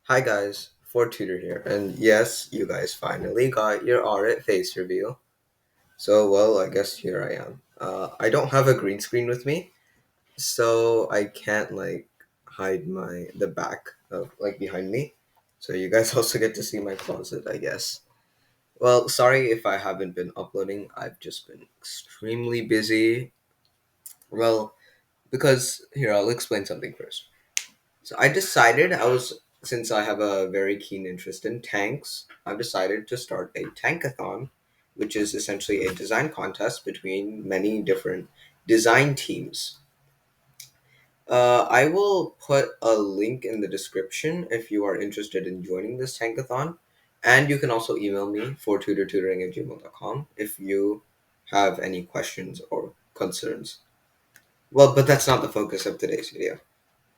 Hi guys, 4Tutor here, and yes, you guys finally got your Aarit face reveal. So, well, I guess here I am. I don't have a green screen with me, so I can't hide the back of behind me. So you guys also get to see my closet, I guess. Well, sorry if I haven't been uploading. I've just been extremely busy. Well, because here I'll explain something first. So I decided since I have a very keen interest in tanks, I've decided to start a tankathon, which is essentially a design contest between many different design teams. I will put a link in the description if you are interested in joining this tankathon. And you can also email me for tutortutoring@gmail.com if you have any questions or concerns. Well, but that's not the focus of today's video.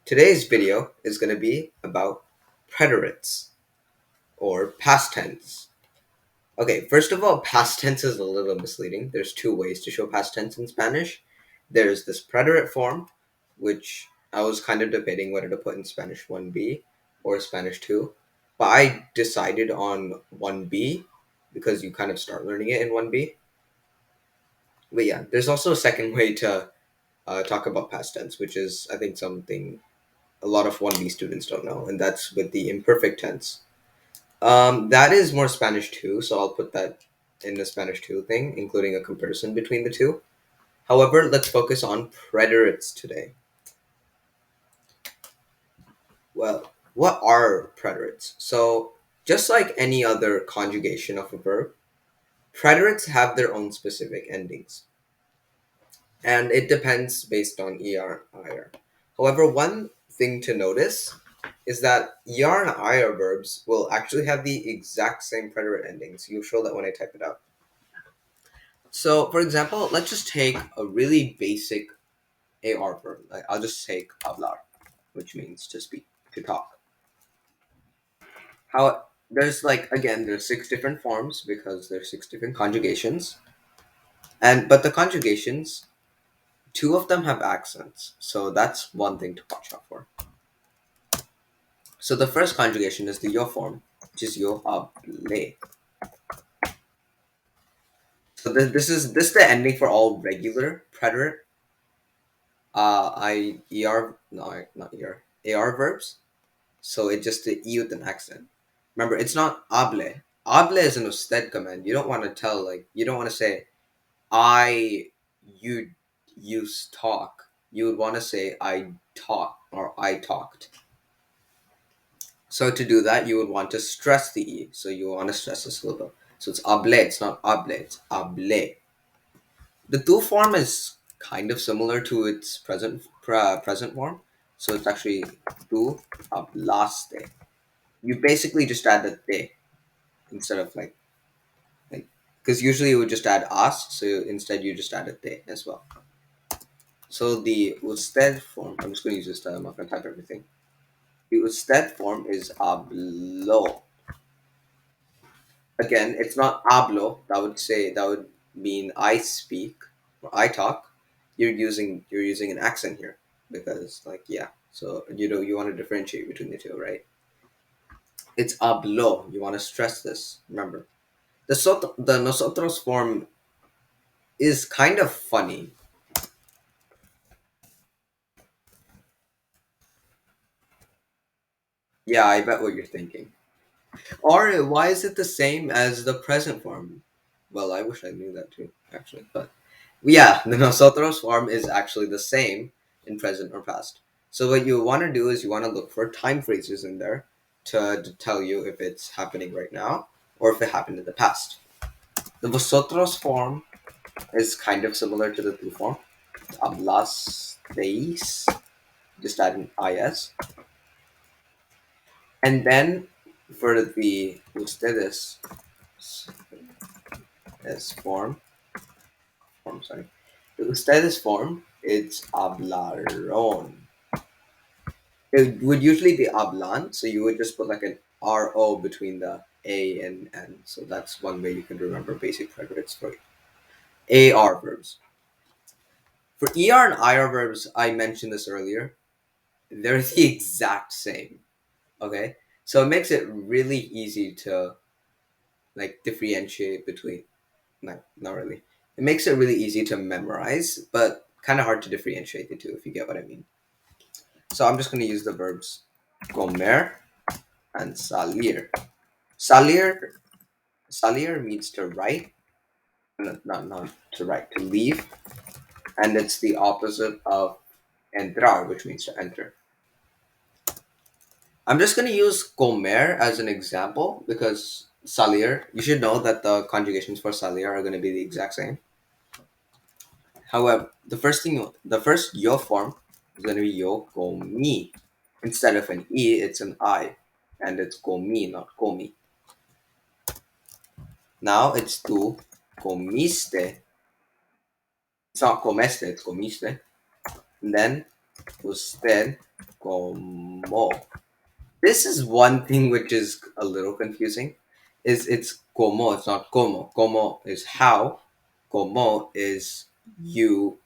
Today's video is going to be about preterites, or past tense. Okay, first of all, past tense is a little misleading. There's two ways to show past tense in Spanish. There's this preterite form, which I was kind of debating whether to put in Spanish 1B or Spanish 2, but I decided on 1B because you kind of start learning it in 1B. But yeah, there's also a second way to talk about past tense, which is, I think, something a lot of 1B students don't know, and that's with the imperfect tense. That is more Spanish 2, so I'll put that in the Spanish 2 thing, including a comparison between the two. However, let's focus on preterites today. Well, what are preterites? So, just like any other conjugation of a verb, preterites have their own specific endings, and it depends based on ER, IR. However, one thing to notice is that ER and IR verbs will actually have the exact same preterite endings. You'll show that when I type it out. So, for example, let's just take a really basic AR verb. I'll just take hablar, which means to speak, to talk. How there's again there's six different forms because there's six different conjugations, and but the conjugations, two of them have accents, so that's one thing to watch out for. So the first conjugation is the yo form, which is yo hable. So this is the ending for all regular preterite I er no not er ar verbs. So it's just the e with an accent. Remember, it's not hable. Hable is an usted command. You don't want to you don't want to say I you use talk. You would want to say I talk or I talked. So to do that, you would want to stress the e. So you want to stress the syllable. So it's hable. It's not hable. It's hable. The tu form is kind of similar to its present form. So it's actually tu hablaste. You basically just add the te instead of like because usually you would just add as, so instead you just add a te as well. So the usted form, I'm just going to use this. I'm not going to type everything. The usted form is hablo. Again, it's not hablo. That would mean I speak or I talk. You're using an accent here because yeah. So you want to differentiate between the two, right? It's hablo. You want to stress this. Remember, the nosotros form is kind of funny. Yeah, I bet what you're thinking. Or why is it the same as the present form? Well, I wish I knew that too, actually. But yeah, the nosotros form is actually the same in present or past. So what you want to do is you want to look for time phrases in there to tell you if it's happening right now or if it happened in the past. The vosotros form is kind of similar to the tu form. Hablasteis, just add an is. And then for the ustedes as sorry. The ustedes form, it's hablaron. It would usually be hablan, so you would just put like an ro between the a and n. So that's one way you can remember basic preterites for ar verbs. For er and ir verbs, I mentioned this earlier. They're the exact same. Okay, So it makes it really easy to like differentiate between, like, not really. It makes it really easy to memorize, but kind of hard to differentiate the two, if you get what I mean. So I'm just going to use the verbs comer and salir. Salir, salir means to write, not to write, to leave, and it's the opposite of entrar, which means to enter. I'm just going to use comer as an example because salir, you should know that the conjugations for salir are going to be the exact same. However, the first yo form is going to be yo comi. Instead of an e, it's an I, and it's comi, not comi. Now it's tu comiste. It's not comeste, it's comiste. And then usted como. This is one thing which is a little confusing. Is it's como, it's not como. Como is how. Como is you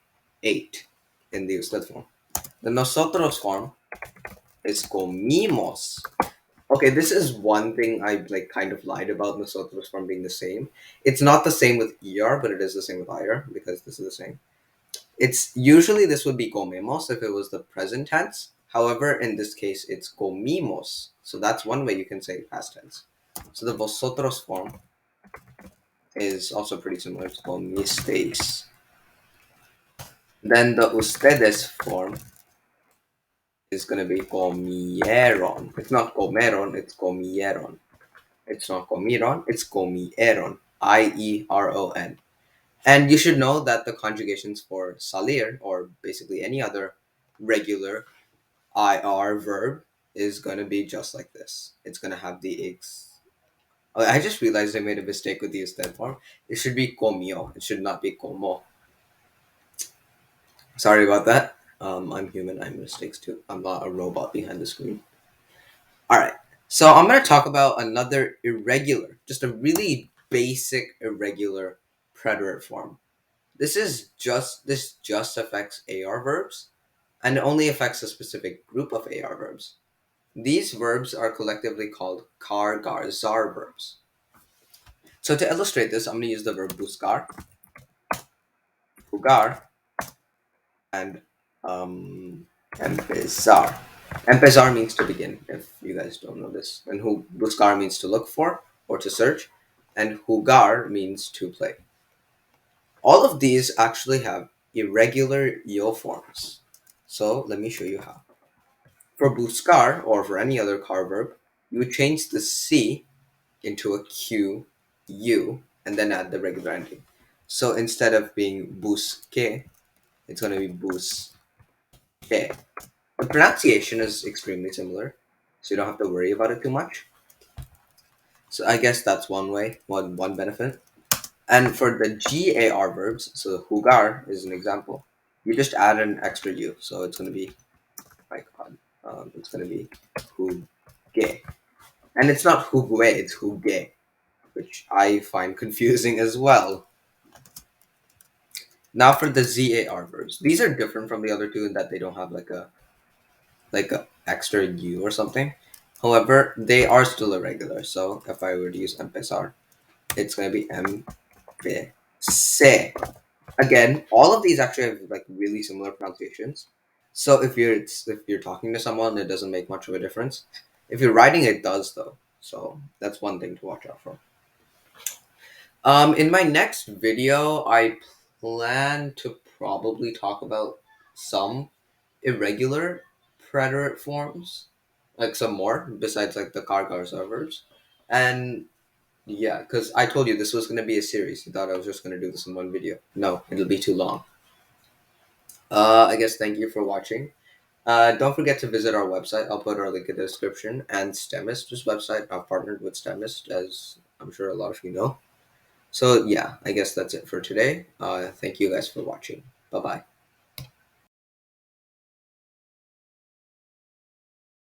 ate in the usted form. The nosotros form is comimos. Okay, this is one thing I like kind of lied about nosotros form being the same. It's not the same with er, but it is the same with ir because this is the same. It's usually this would be comemos if it was the present tense. However, in this case, it's comimos. So that's one way you can say past tense. So the vosotros form is also pretty similar to comisteis. Then the ustedes form is going to be comieron. It's not comeron, it's comieron. It's not comieron, it's comieron. Ieron. And you should know that the conjugations for salir, or basically any other regular IR verb, is going to be just like this. It's going to have the X. Oh, I just realized I made a mistake with the usted form. It should be comio. It should not be como. Sorry about that. I'm human. I make mistakes too. I'm not a robot behind the screen. All right. So I'm going to talk about another irregular, just a really basic irregular preterite form. This just affects AR verbs, and it only affects a specific group of AR verbs. These verbs are collectively called car, gar, zar verbs. So to illustrate this, I'm going to use the verb buscar, jugar, and empezar. Empezar means to begin, if you guys don't know this. And buscar means to look for or to search, and jugar means to play. All of these actually have irregular yo forms. So let me show you how. For buscar, or for any other car verb, you would change the C into a Q, U, and then add the regular ending. So instead of being busque, it's going to be busque. The pronunciation is extremely similar, so you don't have to worry about it too much. So I guess that's one benefit. And for the GAR verbs, so jugar is an example. You just add an extra U, so it's going to be like it's going to be jugue, and it's not jugue, it's jugue, which I find confusing as well. Now for the ZAR verbs, these are different from the other two in that they don't have like a extra U or something. However, they are still irregular. So if I were to use empezar, it's going to be empecé. Again, all of these actually have like really similar pronunciations. So if you're talking to someone, it doesn't make much of a difference. If you're writing, it does though. So that's one thing to watch out for. In my next video, I plan to probably talk about some irregular preterite forms, like some more besides like the Kargar servers, and yeah, because I told you this was gonna be a series. You thought I was just gonna do this in one video. No, it'll be too long. I guess thank you for watching. Don't forget to visit our website. I'll put our link in the description, and STEMist's website. I've partnered with STEMist, as I'm sure a lot of you know. So yeah, I guess that's it for today. Thank you guys for watching. Bye bye.